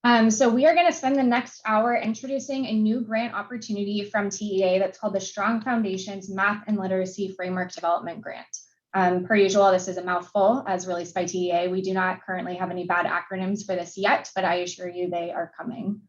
So we are going to spend the next hour introducing a new grant opportunity from TEA that's called the Strong Foundations Math and Literacy Framework Development Grant. Per usual, this is a mouthful as released by TEA. We do not currently have any bad acronyms for this yet, but I assure you they are coming.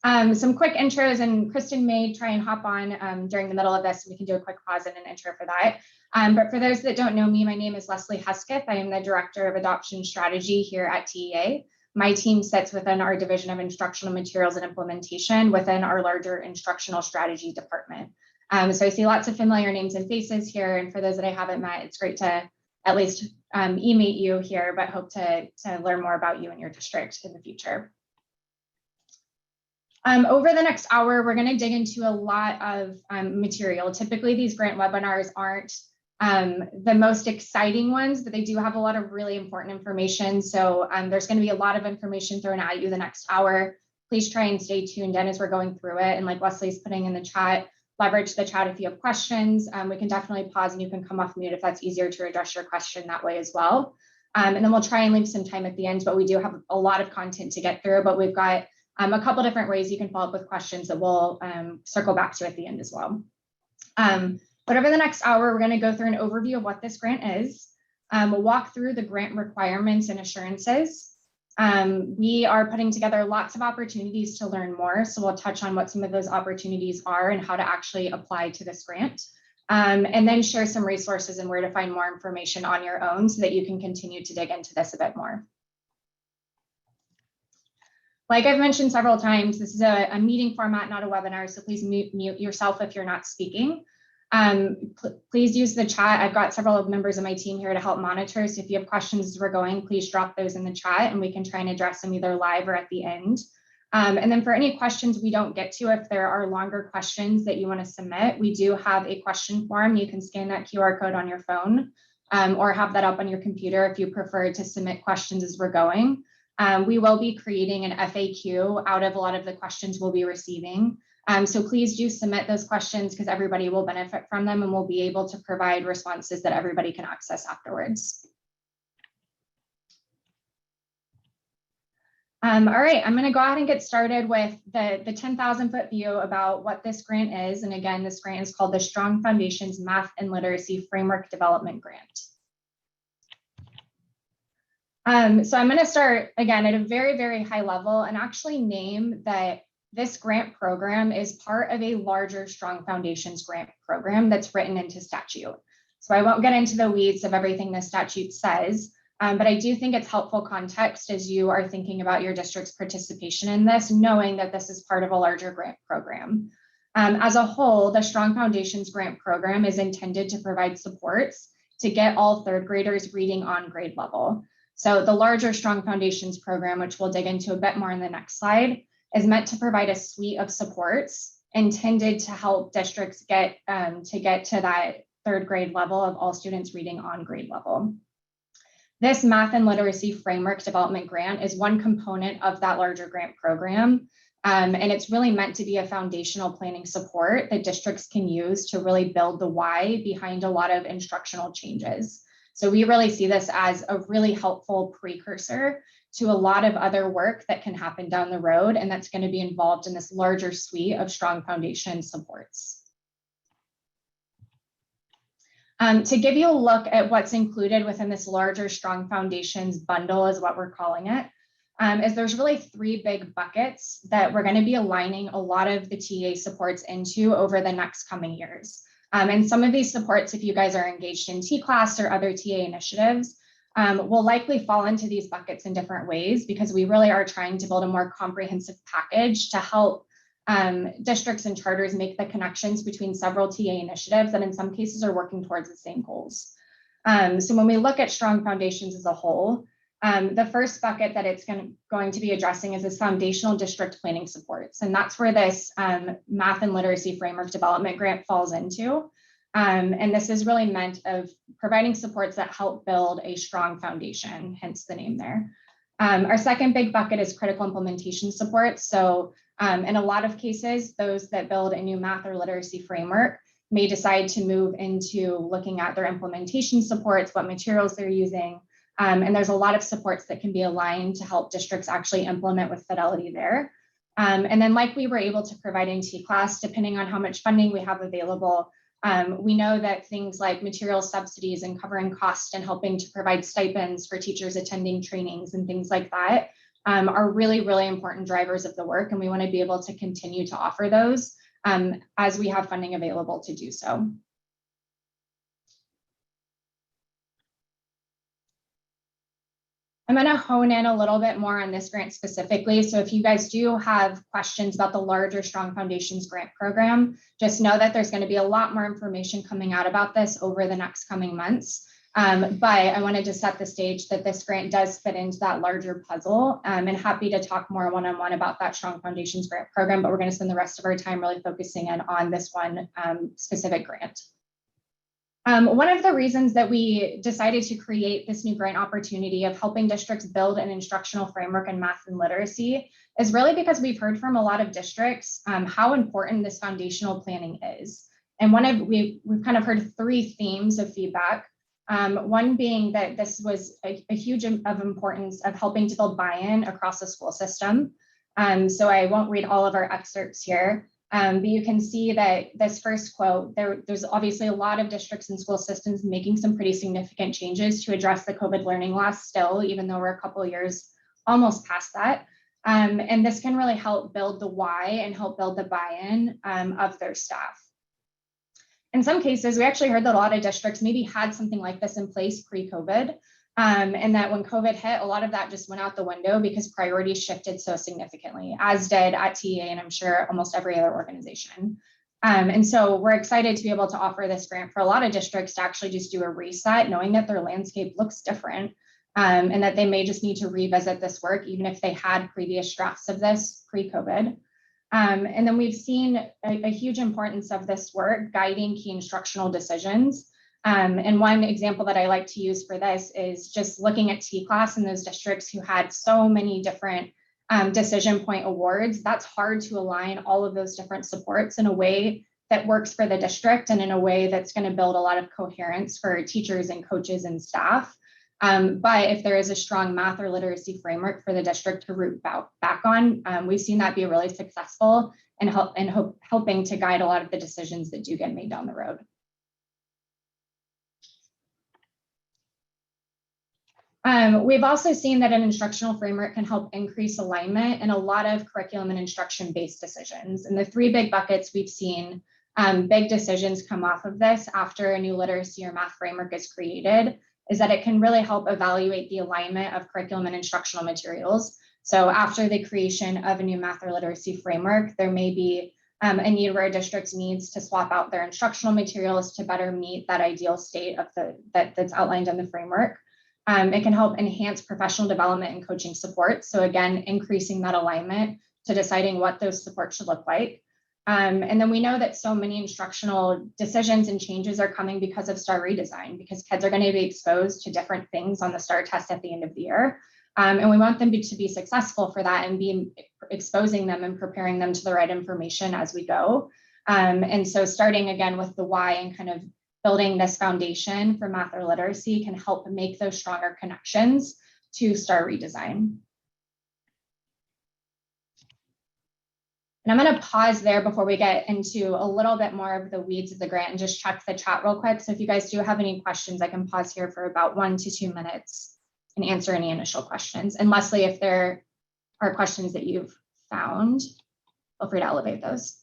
Some quick intros, and Kristen may try and hop on during the middle of this. We can do a quick pause and an intro for that. But for those that don't know me, my name is Leslie Hesketh. I am the Director of Adoption Strategy here at TEA. My team sits within our Division of Instructional Materials and Implementation within our larger Instructional Strategy Department. So I see lots of familiar names and faces here. And for those that I haven't met, it's great to at least e-meet you here, but hope to learn more about you and your district in the future. Over the next hour, we're going to dig into a lot of material. Typically, these grant webinars aren't the most exciting ones, but they do have a lot of really important information. So there's going to be a lot of information thrown at you the next hour. Please try and stay tuned in as we're going through it. And like Leslie's putting in the chat, leverage the chat if you have questions. We can definitely pause and you can come off mute if that's easier to address your question that way as well. And then we'll try and leave some time at the end, but we do have a lot of content to get through, but we've got a couple different ways you can follow up with questions that we'll circle back to at the end as well. But over the next hour, we're going to go through an overview of what this grant is. We'll walk through the grant requirements and assurances. We are putting together lots of opportunities to learn more. So we'll touch on what some of those opportunities are and how to actually apply to this grant. And then share some resources and where to find more information on your own so that you can continue to dig into this a bit more. Like I've mentioned several times, this is a meeting format, not a webinar, so please mute yourself if you're not speaking. Please use the chat. I've got several members of my team here to help monitor, so if you have questions as we're going, please drop those in the chat and we can try and address them either live or at the end. And then for any questions we don't get to, if there are longer questions that you want to submit, we do have a question form. You can scan that QR code on your phone or have that up on your computer if you prefer to submit questions as we're going. We will be creating an FAQ out of a lot of the questions we'll be receiving. So please do submit those questions because everybody will benefit from them and we'll be able to provide responses that everybody can access afterwards. All right, I'm going to go ahead and get started with the 10,000-foot view about what this grant is. And again, this grant is called the Strong Foundations Math and Literacy Framework Development Grant. So I'm going to start again at a very, very high level and actually name that this grant program is part of a larger Strong Foundations grant program that's written into statute. So I won't get into the weeds of everything the statute says, but I do think it's helpful context as you are thinking about your district's participation in this, knowing that this is part of a larger grant program. As a whole, the Strong Foundations grant program is intended to provide supports to get all third graders reading on grade level. So the larger Strong Foundations program, which we'll dig into a bit more in the next slide, is meant to provide a suite of supports intended to help districts get to that third grade level of all students reading on grade level. This Math and Literacy Framework Development Grant is one component of that larger grant program. And it's really meant to be a foundational planning support that districts can use to really build the why behind a lot of instructional changes. So we really see this as a really helpful precursor to a lot of other work that can happen down the road, and that's going to be involved in this larger suite of Strong Foundation supports. To give you a look at what's included within this larger Strong Foundations bundle is what we're calling it, is there's really three big buckets that we're going to be aligning a lot of the TA supports into over the next coming years. And some of these supports, if you guys are engaged in T-Class or other TA initiatives, will likely fall into these buckets in different ways because we really are trying to build a more comprehensive package to help districts and charters make the connections between several TA initiatives that in some cases are working towards the same goals. So when we look at Strong Foundations as a whole, the first bucket that it's going to be addressing is this foundational district planning supports. And that's where this Math and Literacy Framework Development Grant falls into. And this is really meant of providing supports that help build a strong foundation, hence the name there. Our second big bucket is critical implementation support. So in a lot of cases, those that build a new math or literacy framework may decide to move into looking at their implementation supports, what materials they're using, And there's a lot of supports that can be aligned to help districts actually implement with fidelity there. And then like we were able to provide in T-class, depending on how much funding we have available, we know that things like material subsidies and covering costs and helping to provide stipends for teachers attending trainings and things like that are really, really important drivers of the work. And we want to be able to continue to offer those as we have funding available to do so. I'm going to hone in a little bit more on this grant specifically. So if you guys do have questions about the larger Strong Foundations grant program, just know that there's going to be a lot more information coming out about this over the next coming months. But I wanted to set the stage that this grant does fit into that larger puzzle, and happy to talk more one-on-one about that Strong Foundations grant program, but we're going to spend the rest of our time really focusing in on this one specific grant. One of the reasons that we decided to create this new grant opportunity of helping districts build an instructional framework in math and literacy is really because we've heard from a lot of districts how important this foundational planning is. And we've kind of heard three themes of feedback. One being that this was a huge of importance of helping to build buy-in across the school system. So I won't read all of our excerpts here. But you can see that this first quote, there's obviously a lot of districts and school systems making some pretty significant changes to address the COVID learning loss still, even though we're a couple of years almost past that. And this can really help build the why and help build the buy-in of their staff. In some cases, we actually heard that a lot of districts maybe had something like this in place pre-COVID. And that when COVID hit, a lot of that just went out the window because priorities shifted so significantly, as did at TEA and I'm sure almost every other organization. And so we're excited to be able to offer this grant for a lot of districts to actually just do a reset, knowing that their landscape looks different and that they may just need to revisit this work, even if they had previous drafts of this pre-COVID. And then we've seen a huge importance of this work guiding key instructional decisions. And one example that I like to use for this is just looking at T-class in those districts who had so many different decision point awards. That's hard to align all of those different supports in a way that works for the district and in a way that's going to build a lot of coherence for teachers and coaches and staff. But if there is a strong math or literacy framework for the district to root back on, we've seen that be really successful and helping to guide a lot of the decisions that do get made down the road. We've also seen that an instructional framework can help increase alignment in a lot of curriculum and instruction-based decisions. And the three big buckets we've seen big decisions come off of this after a new literacy or math framework is created is that it can really help evaluate the alignment of curriculum and instructional materials. So after the creation of a new math or literacy framework, there may be a need where a district needs to swap out their instructional materials to better meet that ideal state of that's outlined in the framework. It can help enhance professional development and coaching support. So again, increasing that alignment to deciding what those supports should look like. And then we know that so many instructional decisions and changes are coming because of STAR redesign, because kids are going to be exposed to different things on the STAR test at the end of the year. And we want them to be successful for that and be exposing them and preparing them to the right information as we go. And so starting again with the why and kind of building this foundation for math or literacy can help make those stronger connections to STAR redesign. And I'm going to pause there before we get into a little bit more of the weeds of the grant and just check the chat real quick. So if you guys do have any questions, I can pause here for about 1 to 2 minutes and answer any initial questions. And Leslie, if there are questions that you've found, feel free to elevate those.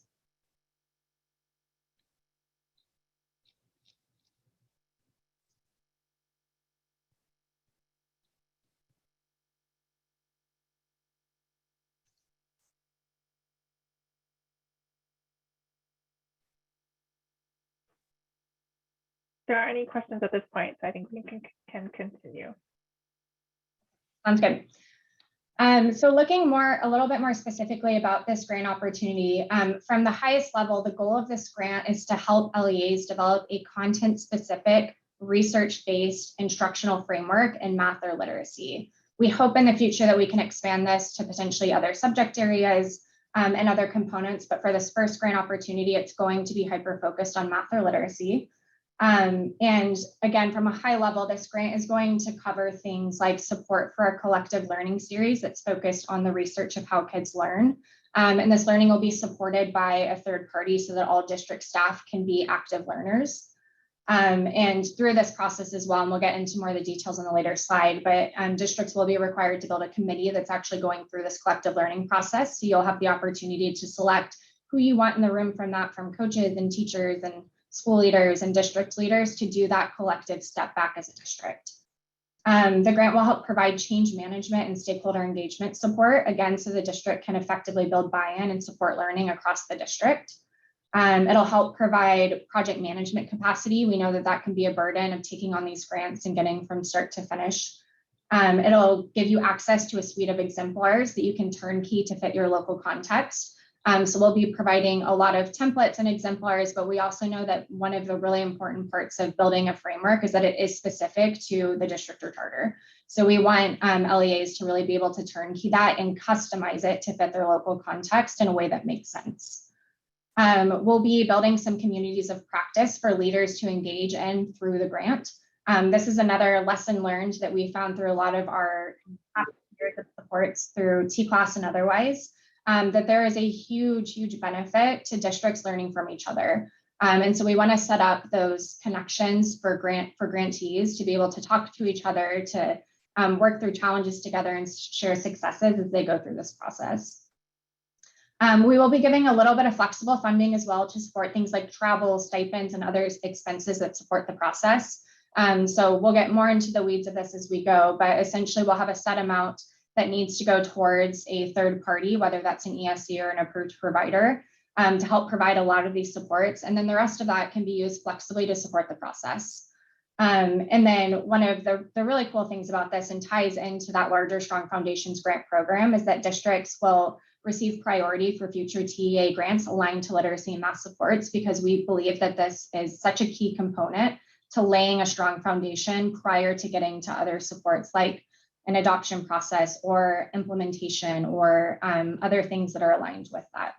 There aren't any questions at this point, so I think we can continue. Sounds good. So looking a little bit more specifically about this grant opportunity, from the highest level, the goal of this grant is to help LEAs develop a content-specific, research-based instructional framework in math or literacy. We hope in the future that we can expand this to potentially other subject areas and other components, but for this first grant opportunity, it's going to be hyper-focused on math or literacy. And again, from a high level, this grant is going to cover things like support for a collective learning series that's focused on the research of how kids learn. And this learning will be supported by a third party so that all district staff can be active learners. And through this process as well, and we'll get into more of the details on the later slide, but districts will be required to build a committee that's actually going through this collective learning process. So you'll have the opportunity to select who you want in the room from coaches and teachers and school leaders and district leaders to do that collective step back as a district. The grant will help provide change management and stakeholder engagement support, again, so the district can effectively build buy-in and support learning across the district. It'll help provide project management capacity. We know that that can be a burden of taking on these grants and getting from start to finish. It'll give you access to a suite of exemplars that you can turnkey to fit your local context. So we'll be providing a lot of templates and exemplars, but we also know that one of the really important parts of building a framework is that it is specific to the district or charter. So we want LEAs to really be able to turnkey that and customize it to fit their local context in a way that makes sense. We'll be building some communities of practice for leaders to engage in through the grant. This is another lesson learned that we found through a lot of our years of supports through T-Class and otherwise, that there is a huge, huge benefit to districts learning from each other. And so we want to set up those connections for grantees to be able to talk to each other, to work through challenges together and share successes as they go through this process. We will be giving a little bit of flexible funding as well to support things like travel, stipends, and other expenses that support the process. So we'll get more into the weeds of this as we go, but essentially we'll have a set amount that needs to go towards a third party, whether that's an ESC or an approved provider, to help provide a lot of these supports. And then the rest of that can be used flexibly to support the process. And then one of the really cool things about this and ties into that larger Strong Foundations grant program is that districts will receive priority for future TEA grants aligned to literacy and math supports, because we believe that this is such a key component to laying a strong foundation prior to getting to other supports like an adoption process or implementation or other things that are aligned with that.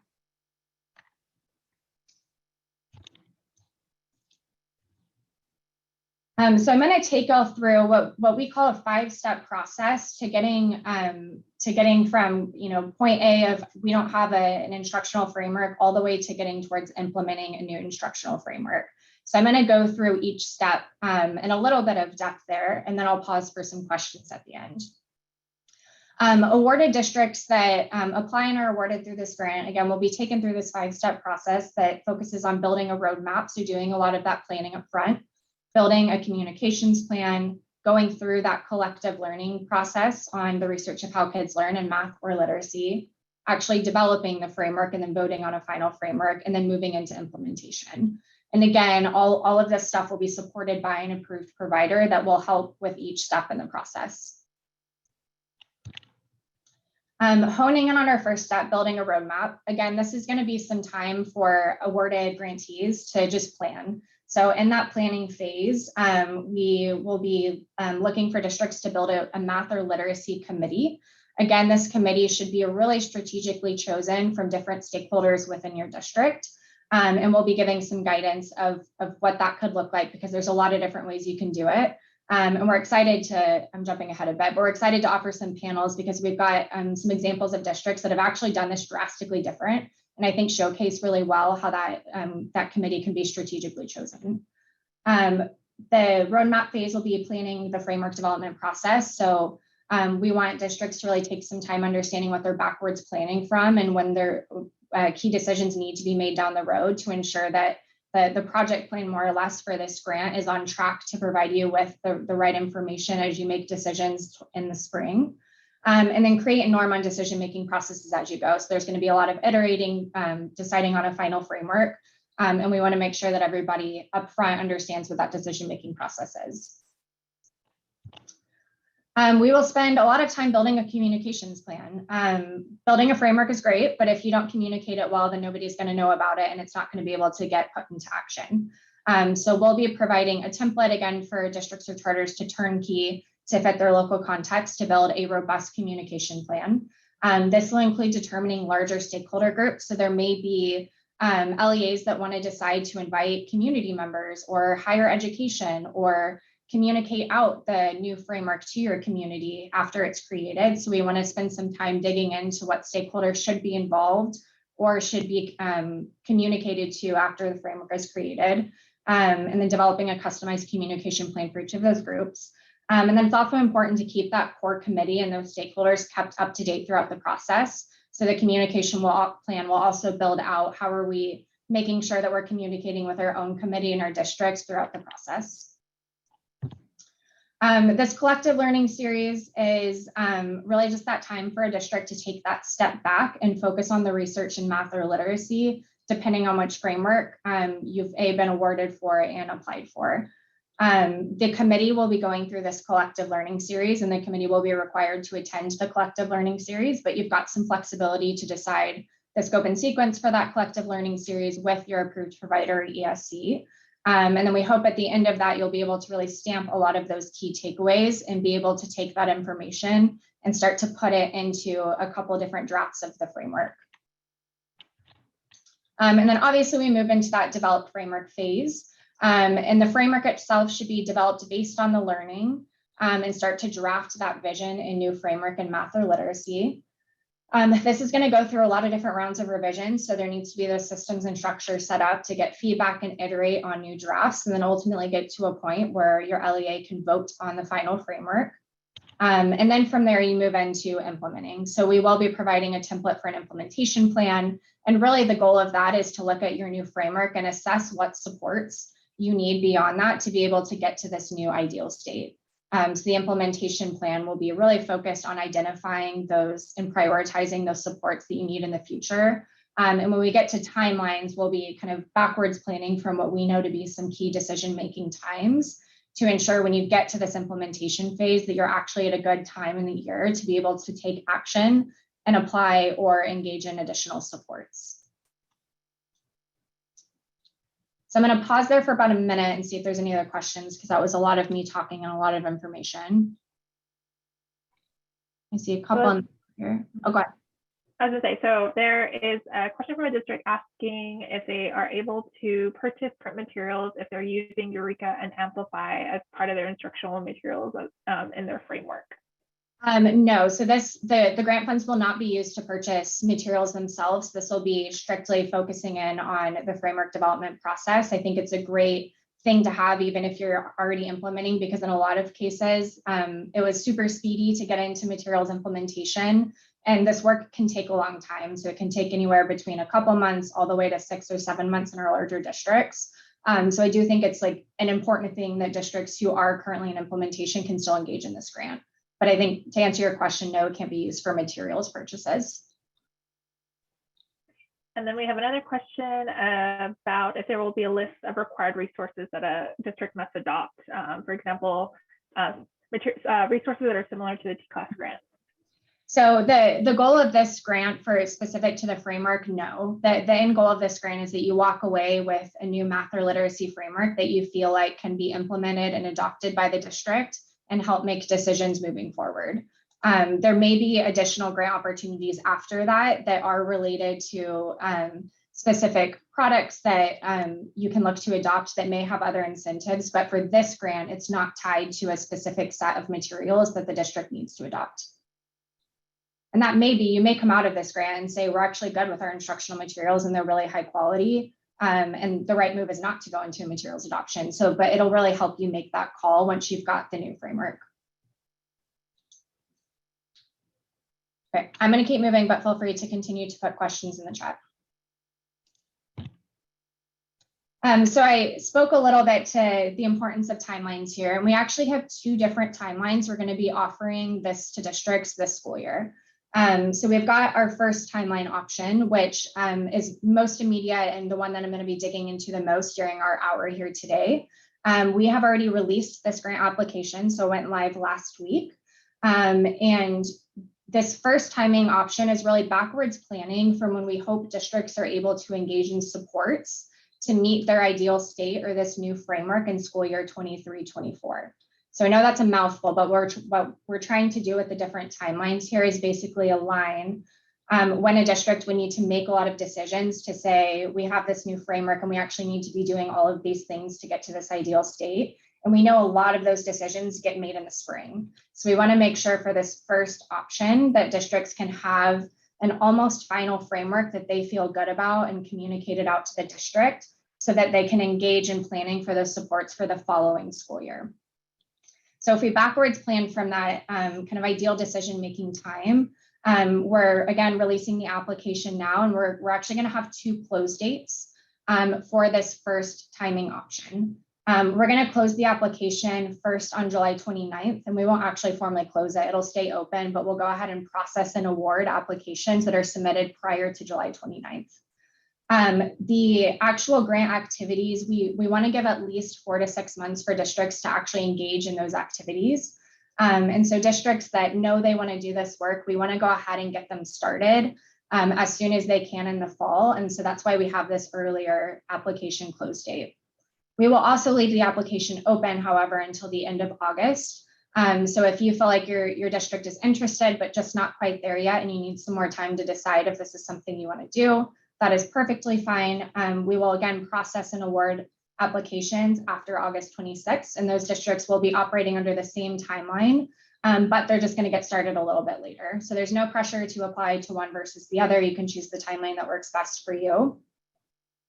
So I'm going to take you through what we call a 5-step process to getting from point A of we don't have an instructional framework all the way to getting towards implementing a new instructional framework. So I'm going to go through each step in a little bit of depth there, and then I'll pause for some questions at the end. Awarded districts that apply and are awarded through this grant, again, will be taken through this 5-step process that focuses on building a roadmap, so doing a lot of that planning up front, building a communications plan, going through that collective learning process on the research of how kids learn in math or literacy, actually developing the framework and then voting on a final framework, and then moving into implementation. And again, all of this stuff will be supported by an approved provider that will help with each step in the process. Honing in on our first step, building a roadmap. Again, this is going to be some time for awarded grantees to just plan. So in that planning phase, we will be looking for districts to build a math or literacy committee. Again, this committee should be really strategically chosen from different stakeholders within your district. And we'll be giving some guidance of what that could look like, because there's a lot of different ways you can do it. And we're excited to, I'm jumping ahead a bit, but we're excited to offer some panels because we've got some examples of districts that have actually done this drastically different. And I think showcase really well how that committee can be strategically chosen. The roadmap phase will be planning the framework development process. So we want districts to really take some time understanding what they're backwards planning from and when their key decisions need to be made down the road to ensure that the project plan more or less for this grant is on track to provide you with the right information as you make decisions in the spring. And then create a norm on decision-making processes as you go. So there's going to be a lot of iterating, deciding on a final framework. And we want to make sure that everybody upfront understands what that decision-making process is. We will spend a lot of time building a communications plan. Building a framework is great, but if you don't communicate it well, then nobody's going to know about it and it's not going to be able to get put into action. So we'll be providing a template again for districts or charters to turnkey to fit their local context to build a robust communication plan. This will include determining larger stakeholder groups. So there may be LEAs that want to decide to invite community members or higher education or communicate out the new framework to your community after it's created. So we want to spend some time digging into what stakeholders should be involved or should be communicated to after the framework is created, and then developing a customized communication plan for each of those groups. And then it's also important to keep that core committee and those stakeholders kept up to date throughout the process. So the communication plan will also build out how are we making sure that we're communicating with our own committee and our districts throughout the process. This collective learning series is really just that time for a district to take that step back and focus on the research in math or literacy, depending on which framework you've been awarded for and applied for. The committee will be going through this collective learning series, and the committee will be required to attend the collective learning series, but you've got some flexibility to decide the scope and sequence for that collective learning series with your approved provider ESC. And then we hope at the end of that, you'll be able to really stamp a lot of those key takeaways and be able to take that information and start to put it into a couple of different drafts of the framework. And then obviously we move into that develop framework phase. And the framework itself should be developed based on the learning and start to draft that vision in new framework in math or literacy. This is going to go through a lot of different rounds of revision. So there needs to be those systems and structures set up to get feedback and iterate on new drafts, and then ultimately get to a point where your LEA can vote on the final framework. And then from there, you move into implementing. So we will be providing a template for an implementation plan. And really the goal of that is to look at your new framework and assess what supports you need beyond that to be able to get to this new ideal state. So the implementation plan will be really focused on identifying those and prioritizing those supports that you need in the future. And when we get to timelines, we'll be kind of backwards planning from what we know to be some key decision-making times to ensure when you get to this implementation phase that you're actually at a good time in the year to be able to take action and apply or engage in additional supports. So I'm going to pause there for about a minute and see if there's any other questions, because that was a lot of me talking and a lot of information. I see a couple in here. Oh, go ahead. I was going to say, so there is a question from a district asking if they are able to purchase print materials if they're using Eureka and Amplify as part of their instructional materials in their framework. No, so the grant funds will not be used to purchase materials themselves. This will be strictly focusing in on the framework development process. I think it's a great thing to have, even if you're already implementing, because in a lot of cases, it was super speedy to get into materials implementation. And this work can take a long time. So it can take anywhere between a couple months all the way to 6 or 7 months in our larger districts. So I do think it's like an important thing that districts who are currently in implementation can still engage in this grant. But I think to answer your question, no, it can't be used for materials purchases. And then we have another question about if there will be a list of required resources that a district must adopt. For example, resources that are similar to the T-class grant. So the goal of this grant for specific to the framework, no. The end goal of this grant is that you walk away with a new math or literacy framework that you feel like can be implemented and adopted by the district and help make decisions moving forward. There may be additional grant opportunities after that that are related to specific products that you can look to adopt that may have other incentives. But for this grant, it's not tied to a specific set of materials that the district needs to adopt. And that may be, you may come out of this grant and say, we're actually good with our instructional materials and they're really high quality. And the right move is not to go into materials adoption. So, but it'll really help you make that call once you've got the new framework. Okay, I'm going to keep moving, but feel free to continue to put questions in the chat. So I spoke a little bit to the importance of timelines here, and we actually have 2 different timelines we're going to be offering this to districts this school year. So we've got our first timeline option, which is most immediate and the one that I'm going to be digging into the most during our hour here today. We have already released this grant application, so it went live last week. And this first timing option is really backwards planning from when we hope districts are able to engage in supports to meet their ideal state or this new framework in school year 23-24. So I know that's a mouthful, but what we're trying to do with the different timelines here is basically align when a district would need to make a lot of decisions to say, we have this new framework and we actually need to be doing all of these things to get to this ideal state. And we know a lot of those decisions get made in the spring. So we want to make sure for this first option that districts can have an almost final framework that they feel good about and communicate it out to the district so that they can engage in planning for those supports for the following school year. So if we backwards plan from that kind of ideal decision-making time, we're again releasing the application now, and we're actually going to have 2 close dates for this first timing option. We're going to close the application first on July 29th, and we won't actually formally close it. It'll stay open, but we'll go ahead and process and award applications that are submitted prior to July 29th. The actual grant activities, we want to give at least 4 to 6 months for districts to actually engage in those activities. And so districts that know they want to do this work, we want to go ahead and get them started as soon as they can in the fall. And so that's why we have this earlier application close date. We will also leave the application open, however, until the end of August. So if you feel like your district is interested, but just not quite there yet, and you need some more time to decide if this is something you want to do, that is perfectly fine. We will again process and award applications after August 26th, and those districts will be operating under the same timeline, but they're just going to get started a little bit later. So there's no pressure to apply to one versus the other. You can choose the timeline that works best for you.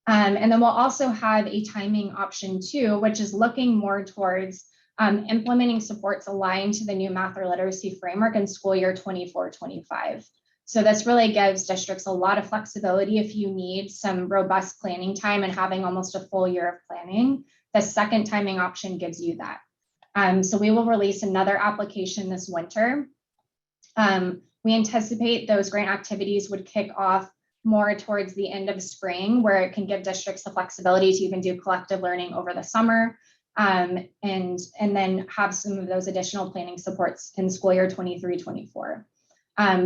And then we'll also have a timing option too, which is looking more towards implementing supports aligned to the new math or literacy framework in school year 24-25. So this really gives districts a lot of flexibility if you need some robust planning time and having almost a full year of planning. The second timing option gives you that. So we will release another application this winter. We anticipate those grant activities would kick off more towards the end of spring, where it can give districts the flexibility to even do collective learning over the summer, and then have some of those additional planning supports in school year 23-24.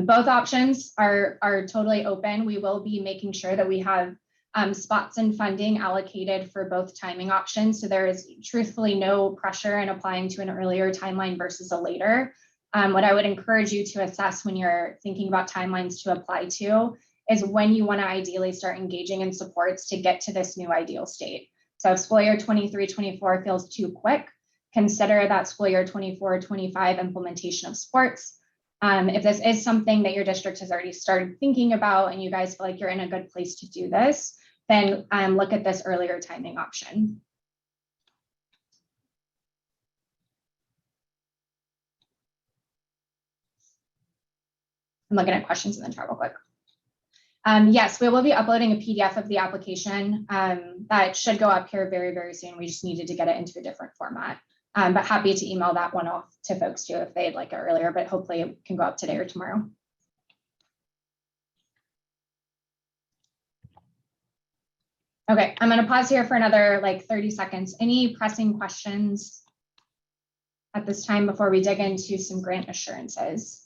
Both options are totally open. We will be making sure that we have spots and funding allocated for both timing options. So there is truthfully no pressure in applying to an earlier timeline versus a later. What I would encourage you to assess when you're thinking about timelines to apply to is when you want to ideally start engaging in supports to get to this new ideal state. So if school year 23-24 feels too quick, consider that school year 24-25 implementation of sports. If this is something that your district has already started thinking about and you guys feel like you're in a good place to do this, then look at this earlier timing option. I'm looking at questions in the chat real quick. Yes, we will be uploading a PDF of the application that should go up here very, very soon. We just needed to get it into a different format. But happy to email that one off to folks too if they'd like it earlier, but hopefully it can go up today or tomorrow. Okay, I'm going to pause here for another like 30 seconds. Any pressing questions at this time before we dig into some grant assurances?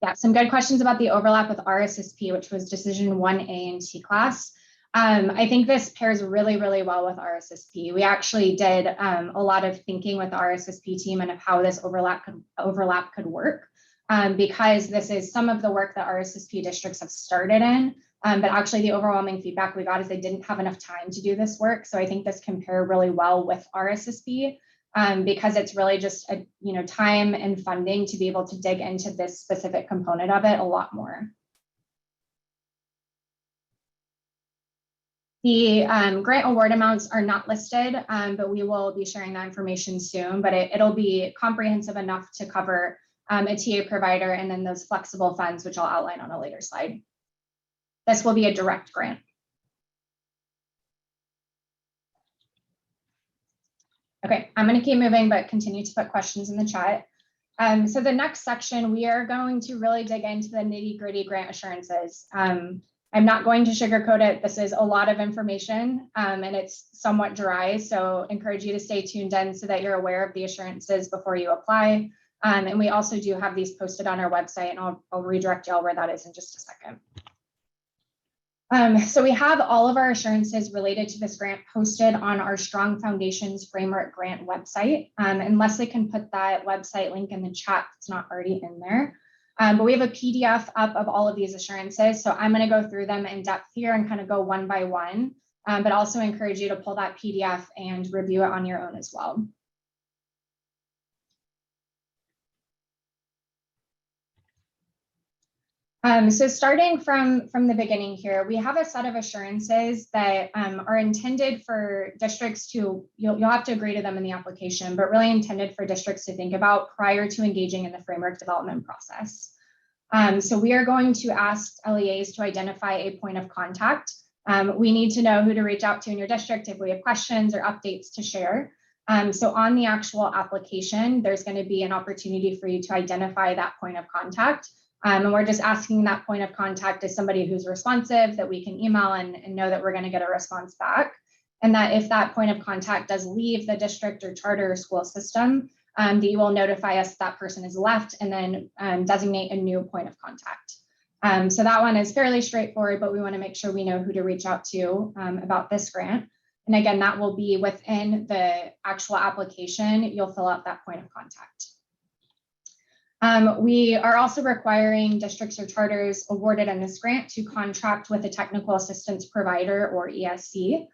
Yeah, some good questions about the overlap with RSSP, which was decision 1A in T-class. I think this pairs really, really well with RSSP. We actually did a lot of thinking with the RSSP team and of how this overlap could work, because this is some of the work that RSSP districts have started in, but actually the overwhelming feedback we got is they didn't have enough time to do this work. So I think this can pair really well with RSSP. Because it's really just a, time and funding to be able to dig into this specific component of it a lot more. The grant award amounts are not listed, but we will be sharing that information soon, but it'll be comprehensive enough to cover a TA provider and then those flexible funds, which I'll outline on a later slide. This will be a direct grant. Okay, I'm going to keep moving, but continue to put questions in the chat. So the next section, we are going to really dig into the nitty-gritty grant assurances. I'm not going to sugarcoat it. This is a lot of information and it's somewhat dry. So encourage you to stay tuned in so that you're aware of the assurances before you apply. And we also do have these posted on our website, and I'll redirect y'all where that is in just a second. So we have all of our assurances related to this grant posted on our Strong Foundations Framework Grant website. And Leslie can put that website link in the chat if it's not already in there. But we have a PDF up of all of these assurances. So I'm going to go through them in depth here and kind of go one by one, but also encourage you to pull that PDF and review it on your own as well. So starting from the beginning here, we have a set of assurances that are intended for districts to, you'll have to agree to them in the application, but really intended for districts to think about prior to engaging in the framework development process. So we are going to ask LEAs to identify a point of contact. We need to know who to reach out to in your district if we have questions or updates to share. So on the actual application, there's going to be an opportunity for you to identify that point of contact. And we're just asking that point of contact as somebody who's responsive that we can email and know that we're going to get a response back. And that if that point of contact does leave the district or charter or school system, that you will notify us that person has left and then designate a new point of contact. So that one is fairly straightforward, but we want to make sure we know who to reach out to about this grant. And again, that will be within the actual application. You'll fill out that point of contact. We are also requiring districts or charters awarded in this grant to contract with a technical assistance provider or ESC.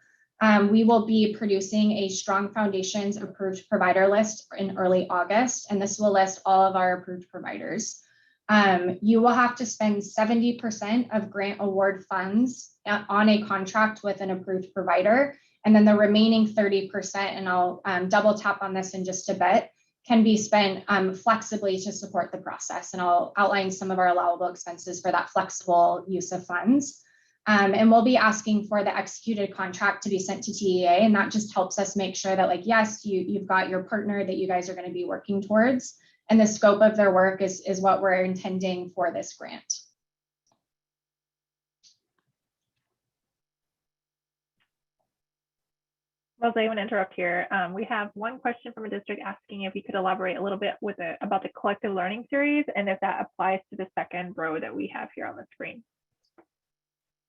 We will be producing a Strong Foundations approved provider list in early August, and this will list all of our approved providers. You will have to spend 70% of grant award funds on a contract with an approved provider, and then the remaining 30%, and I'll double tap on this in just a bit, can be spent flexibly to support the process. And I'll outline some of our allowable expenses for that flexible use of funds. And we'll be asking for the executed contract to be sent to TEA. And that just helps us make sure that, like, yes, you've got your partner that you guys are going to be working towards. And the scope of their work is what we're intending for this grant. Leslie, I want to interrupt here. We have one question from a district asking if you could elaborate a little bit about the collective learning series and if that applies to the second row that we have here on the screen.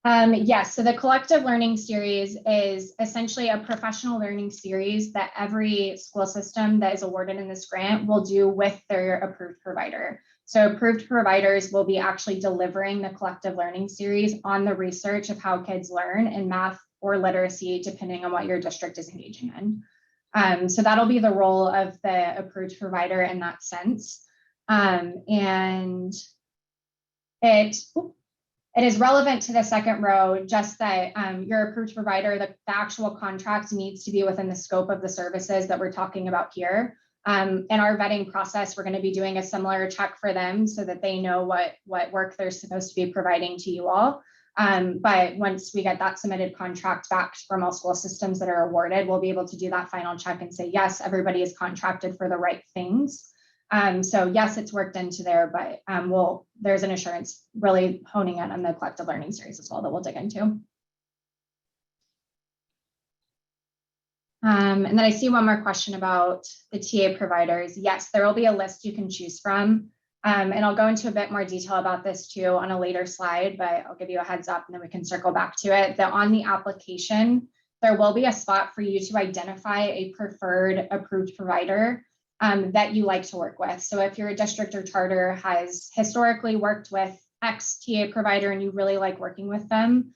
Yes, so the collective learning series is essentially a professional learning series that every school system that is awarded in this grant will do with their approved provider. So approved providers will be actually delivering the collective learning series on the research of how kids learn in math or literacy, depending on what your district is engaging in. So that'll be the role of the approved provider in that sense. And it is relevant to the second row, just that your approved provider, the actual contract needs to be within the scope of the services that we're talking about here. In our vetting process, we're going to be doing a similar check for them so that they know what work they're supposed to be providing to you all. But once we get that submitted contract back from all school systems that are awarded, we'll be able to do that final check and say, yes, everybody is contracted for the right things. So yes, it's worked into there, but there's an assurance really honing in on the collective learning series as well that we'll dig into. And then I see one more question about the TA providers. Yes, there will be a list you can choose from. And I'll go into a bit more detail about this too on a later slide, but I'll give you a heads up and then we can circle back to it. That on the application, there will be a spot for you to identify a preferred approved provider that you like to work with. So if your district or charter has historically worked with X TA provider and you really like working with them,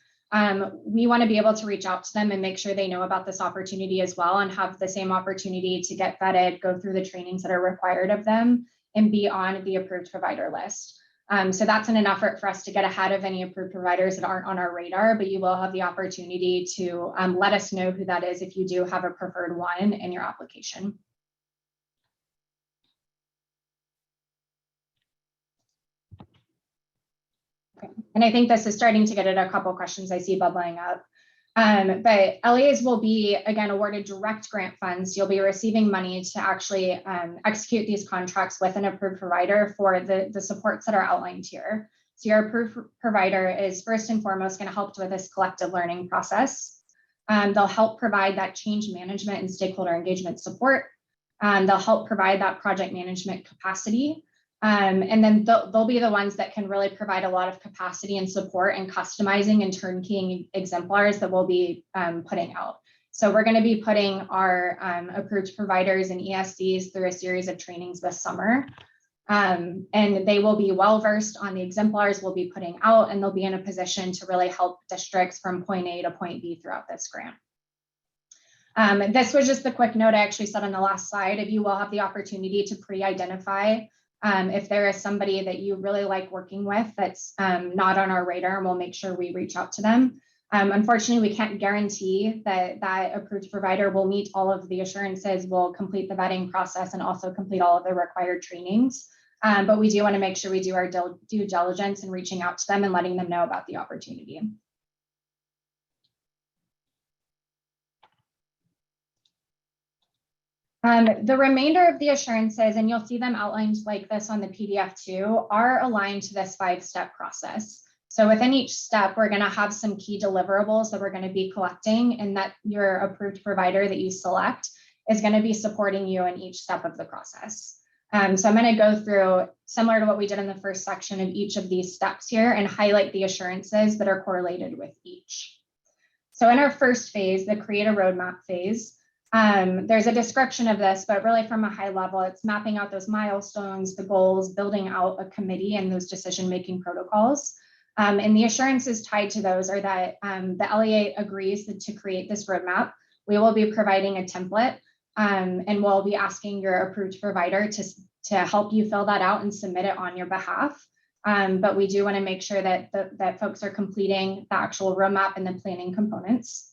we want to be able to reach out to them and make sure they know about this opportunity as well and have the same opportunity to get vetted, go through the trainings that are required of them, and be on the approved provider list. So that's in an effort for us to get ahead of any approved providers that aren't on our radar, but you will have the opportunity to let us know who that is if you do have a preferred one in your application. Okay. And I think this is starting to get at a couple questions I see bubbling up. But LEAs will be, again, awarded direct grant funds. You'll be receiving money to actually execute these contracts with an approved provider for the supports that are outlined here. So your approved provider is first and foremost going to help with this collective learning process. They'll help provide that change management and stakeholder engagement support. They'll help provide that project management capacity. And then they'll be the ones that can really provide a lot of capacity and support and customizing and turnkeying exemplars that we'll be putting out. So we're going to be putting our approved providers and ESCs through a series of trainings this summer. And they will be well-versed on the exemplars we'll be putting out, and they'll be in a position to really help districts from point A to point B throughout this grant. This was just the quick note I actually said on the last slide. If you will have the opportunity to pre-identify if there is somebody that you really like working with that's not on our radar, and we'll make sure we reach out to them. Unfortunately, we can't guarantee that that approved provider will meet all of the assurances, will complete the vetting process, and also complete all of the required trainings. But we do want to make sure we do our due diligence in reaching out to them and letting them know about the opportunity. The remainder of the assurances, and you'll see them outlined like this on the PDF too, are aligned to this 5-step process. So within each step, we're going to have some key deliverables that we're going to be collecting, and that your approved provider that you select is going to be supporting you in each step of the process. So I'm going to go through, similar to what we did in the first section, of each of these steps here and highlight the assurances that are correlated with each. So in our first phase, the create a roadmap phase, there's a description of this, but really from a high level, it's mapping out those milestones, the goals, building out a committee and those decision-making protocols. And the assurances tied to those are that the LEA agrees that to create this roadmap, we will be providing a template, and we'll be asking your approved provider to help you fill that out and submit it on your behalf. But we do want to make sure that that folks are completing the actual roadmap and the planning components.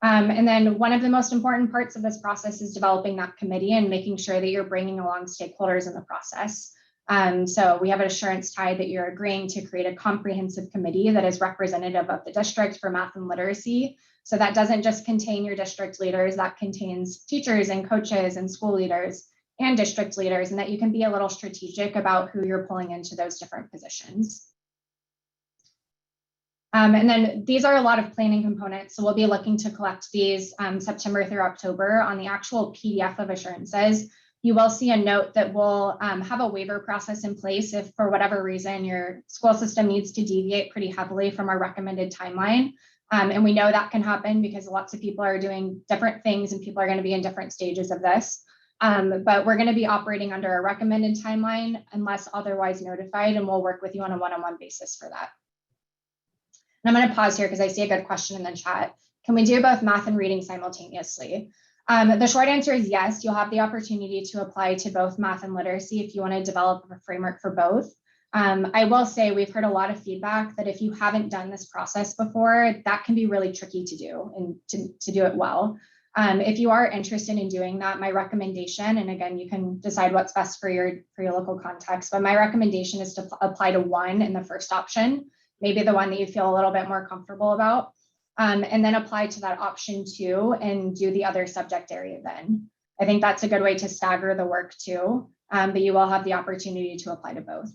And then one of the most important parts of this process is developing that committee and making sure that you're bringing along stakeholders in the process. So we have an assurance tied that you're agreeing to create a comprehensive committee that is representative of the district for math and literacy. So that doesn't just contain your district leaders, that contains teachers and coaches and school leaders and district leaders, and that you can be a little strategic about who you're pulling into those different positions. And then these are a lot of planning components. So we'll be looking to collect these September through October. On the actual PDF of assurances, you will see a note that will have a waiver process in place if for whatever reason your school system needs to deviate pretty heavily from our recommended timeline. And we know that can happen because lots of people are doing different things and people are going to be in different stages of this. But we're going to be operating under a recommended timeline unless otherwise notified, and we'll work with you on a one-on-one basis for that. And I'm going to pause here because I see a good question in the chat. Can we do both math and reading simultaneously? The short answer is yes. You'll have the opportunity to apply to both math and literacy if you want to develop a framework for both. I will say we've heard a lot of feedback that if you haven't done this process before, that can be really tricky to do and to do it well. If you are interested in doing that, my recommendation, and again, you can decide what's best for your local context, but my recommendation is to apply to one in the first option, maybe the one that you feel a little bit more comfortable about, and then apply to that option 2 and do the other subject area then. I think that's a good way to stagger the work too, but you will have the opportunity to apply to both.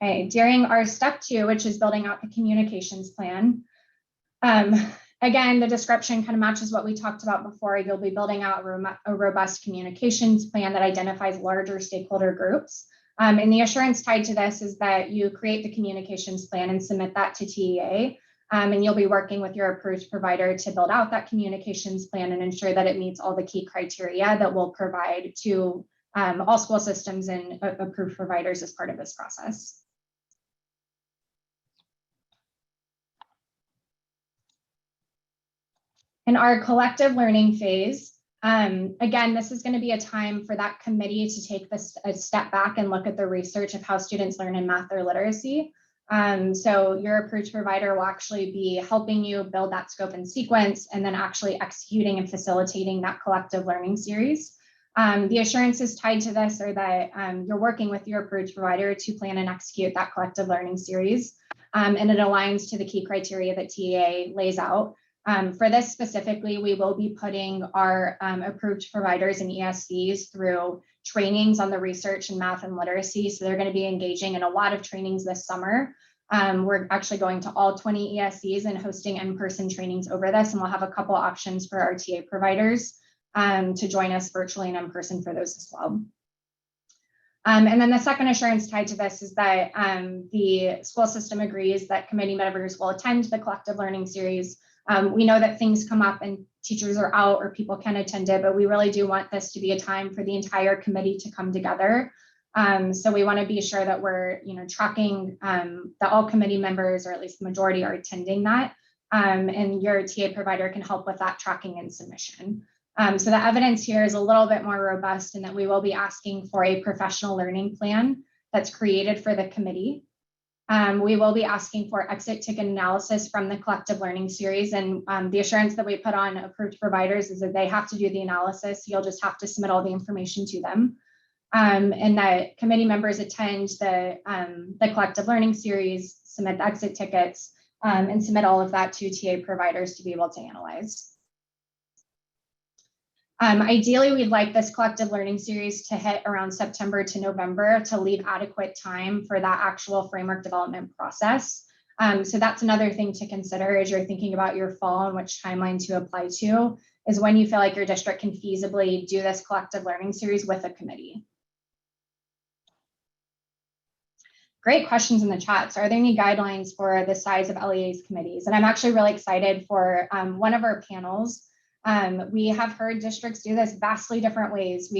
Okay, during our step 2, which is building out the communications plan, again, the description kind of matches what we talked about before. You'll be building out a robust communications plan that identifies larger stakeholder groups. And the assurance tied to this is that you create the communications plan and submit that to TEA. And you'll be working with your approved provider to build out that communications plan and ensure that it meets all the key criteria that we'll provide to all school systems and approved providers as part of this process. In our collective learning phase, again, this is going to be a time for that committee to take a step back and look at the research of how students learn in math or literacy. So your approved provider will actually be helping you build that scope and sequence, and then actually executing and facilitating that collective learning series. The assurances tied to this are that you're working with your approved provider to plan and execute that collective learning series, and it aligns to the key criteria that TEA lays out. For this specifically, we will be putting our approved providers and ESCs through trainings on the research in math and literacy. So they're going to be engaging in a lot of trainings this summer. We're actually going to all 20 ESCs and hosting in-person trainings over this, and we'll have a couple options for our TA providers to join us virtually and in person for those as well. And then the second assurance tied to this is that the school system agrees that committee members will attend the collective learning series. We know that things come up and teachers are out or people can attend it, but we really do want this to be a time for the entire committee to come together. So we want to be sure that we're, tracking that all committee members, or at least the majority, are attending that. And your TA provider can help with that tracking and submission. So the evidence here is a little bit more robust in that we will be asking for a professional learning plan that's created for the committee. We will be asking for exit ticket analysis from the collective learning series, and the assurance that we put on approved providers is that they have to do the analysis. You'll just have to submit all the information to them. And that committee members attend the collective learning series, submit the exit tickets, and submit all of that to TA providers to be able to analyze. Ideally, we'd like this collective learning series to hit around September to November to leave adequate time for that actual framework development process. So that's another thing to consider as you're thinking about your fall and which timeline to apply to, is when you feel like your district can feasibly do this collective learning series with a committee. Great questions in the chat. So are there any guidelines for the size of LEA's committees? And I'm actually really excited for one of our panels. We have heard districts do this vastly different ways.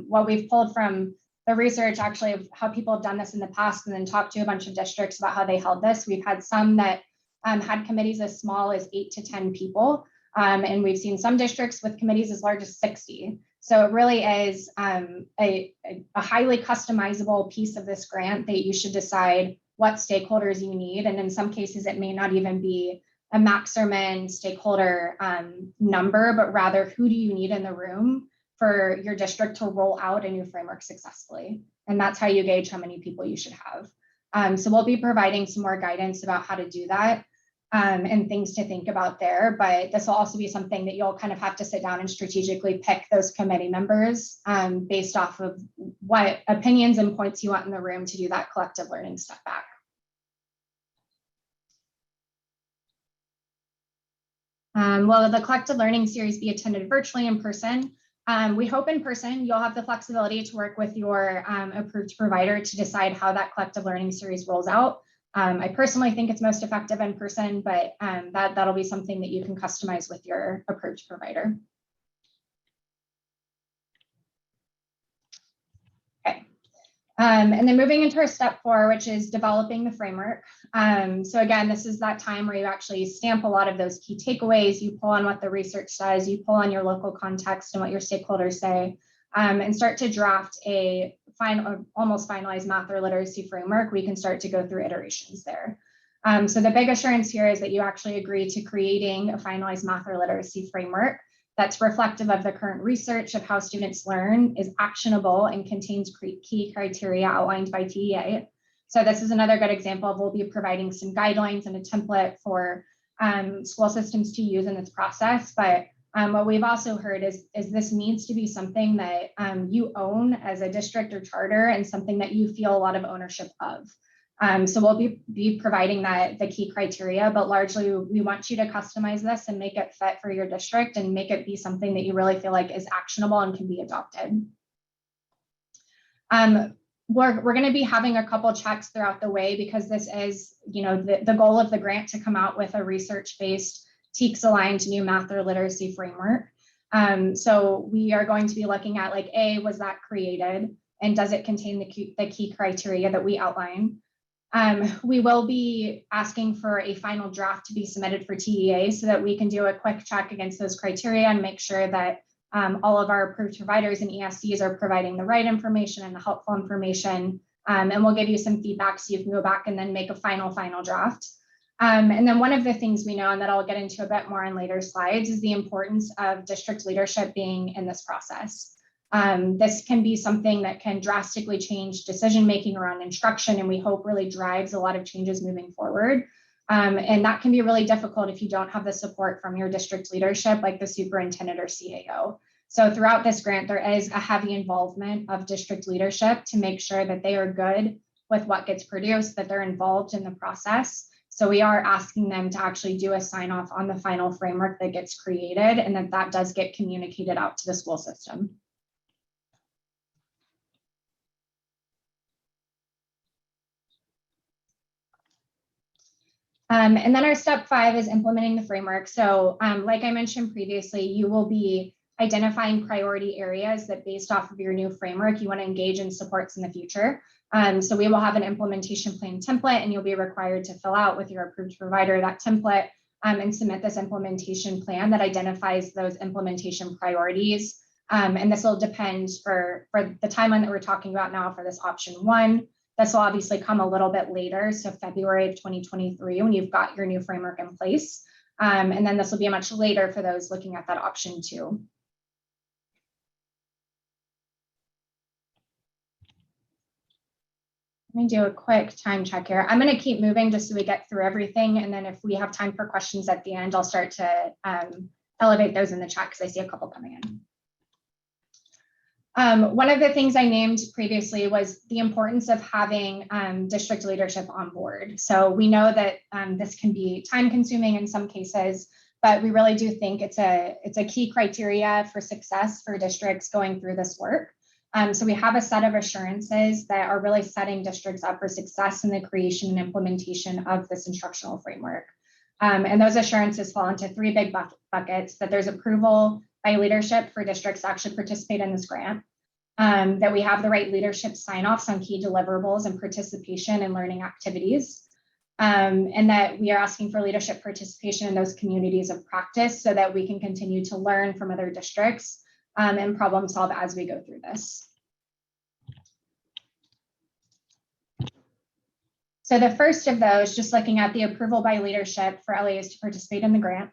What we've pulled from the research actually of how people have done this in the past, and then talked to a bunch of districts about how they held this. We've had some that had committees as small as 8 to 10 people. And we've seen some districts with committees as large as 60. So it really is a highly customizable piece of this grant that you should decide what stakeholders you need. And in some cases, it may not even be a max or min stakeholder number, but rather who do you need in the room for your district to roll out a new framework successfully. And that's how you gauge how many people you should have. So we'll be providing some more guidance about how to do that. And things to think about there, but this will also be something that you'll kind of have to sit down and strategically pick those committee members based off of what opinions and points you want in the room to do that collective learning step back. Will the collective learning series be attended virtually, in person? We hope in person. You'll have the flexibility to work with your approved provider to decide how that collective learning series rolls out. I personally think it's most effective in person, but that'll be something that you can customize with your approved provider. Okay. And then moving into our step 4, which is developing the framework. So again, this is that time where you actually stamp a lot of those key takeaways. You pull on what the research says, you pull on your local context and what your stakeholders say, and start to draft a almost finalized math or literacy framework. We can start to go through iterations there. So the big assurance here is that you actually agree to creating a finalized math or literacy framework that's reflective of the current research of how students learn, is actionable, and contains key criteria outlined by TEA. So this is another good example of we'll be providing some guidelines and a template for school systems to use in this process. But what we've also heard is this needs to be something that you own as a district or charter, and something that you feel a lot of ownership of. So we'll be providing the key criteria, but largely we want you to customize this and make it fit for your district and make it be something that you really feel like is actionable and can be adopted. We're going to be having a couple checks throughout the way, because this is, the goal of the grant to come out with a research-based TEKS aligned new math or literacy framework. So we are going to be looking at was that created, and does it contain the key criteria that we outline? We will be asking for a final draft to be submitted for TEA so that we can do a quick check against those criteria and make sure that all of our approved providers and ESCs are providing the right information and the helpful information. And we'll give you some feedback so you can go back and then make a final draft. And then one of the things we know, and that I'll get into a bit more in later slides, is the importance of district leadership being in this process. This can be something that can drastically change decision-making around instruction, and we hope really drives a lot of changes moving forward. And that can be really difficult if you don't have the support from your district leadership, like the superintendent or CAO. So throughout this grant, there is a heavy involvement of district leadership to make sure that they are good with what gets produced, that they're involved in the process. So we are asking them to actually do a sign off on the final framework that gets created, and that does get communicated out to the school system. And then our step 5 is implementing the framework. So like I mentioned previously, you will be identifying priority areas that based off of your new framework, you want to engage in supports in the future. So we will have an implementation plan template, and you'll be required to fill out with your approved provider that template and submit this implementation plan that identifies those implementation priorities. And this will depend for the timeline that we're talking about now for this option 1. This will obviously come a little bit later, so February of 2023, when you've got your new framework in place. And then this will be much later for those looking at that option 2. Let me do a quick time check here. I'm going to keep moving just so we get through everything. And then if we have time for questions at the end, I'll start to elevate those in the chat because I see a couple coming in. One of the things I named previously was the importance of having district leadership on board. So we know that this can be time consuming in some cases, but we really do think it's a key criteria for success for districts going through this work. So we have a set of assurances that are really setting districts up for success in the creation and implementation of this instructional framework. And those assurances fall into 3 big buckets: that there's approval by leadership for districts to actually participate in this grant, that we have the right leadership sign-offs on key deliverables and participation in learning activities, and that we are asking for leadership participation in those communities of practice so that we can continue to learn from other districts and problem solve as we go through this. So the first of those, just looking at the approval by leadership for LEAs to participate in the grant,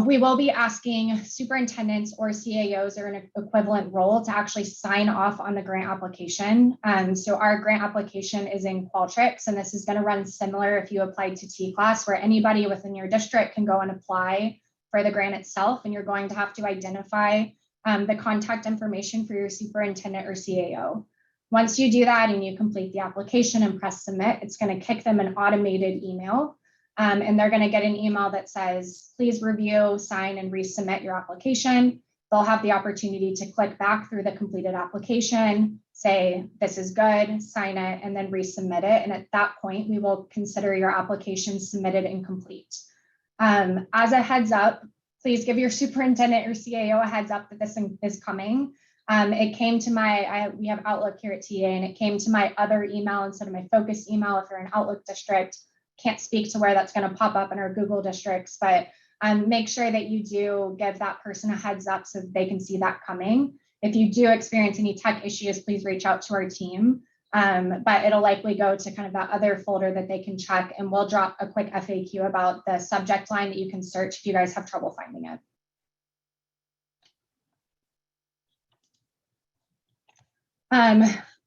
we will be asking superintendents or CAOs or an equivalent role to actually sign off on the grant application. So our grant application is in Qualtrics, and this is going to run similar if you applied to T-Class, where anybody within your district can go and apply for the grant itself, and you're going to have to identify the contact information for your superintendent or CAO. Once you do that and you complete the application and press submit, it's going to kick them an automated email. And they're going to get an email that says, please review, sign, and resubmit your application. They'll have the opportunity to click back through the completed application, say, this is good, sign it, and then resubmit it. And at that point, we will consider your application submitted and complete. As a heads up, please give your superintendent or CAO a heads up that this is coming. It came to we have Outlook here at TA, and it came to my other email instead of my focus email if you're an Outlook district. Can't speak to where that's going to pop up in our Google districts, but make sure that you do give that person a heads up so that they can see that coming. If you do experience any tech issues, please reach out to our team, but it'll likely go to kind of that other folder that they can check, and we'll drop a quick FAQ about the subject line that you can search if you guys have trouble finding it.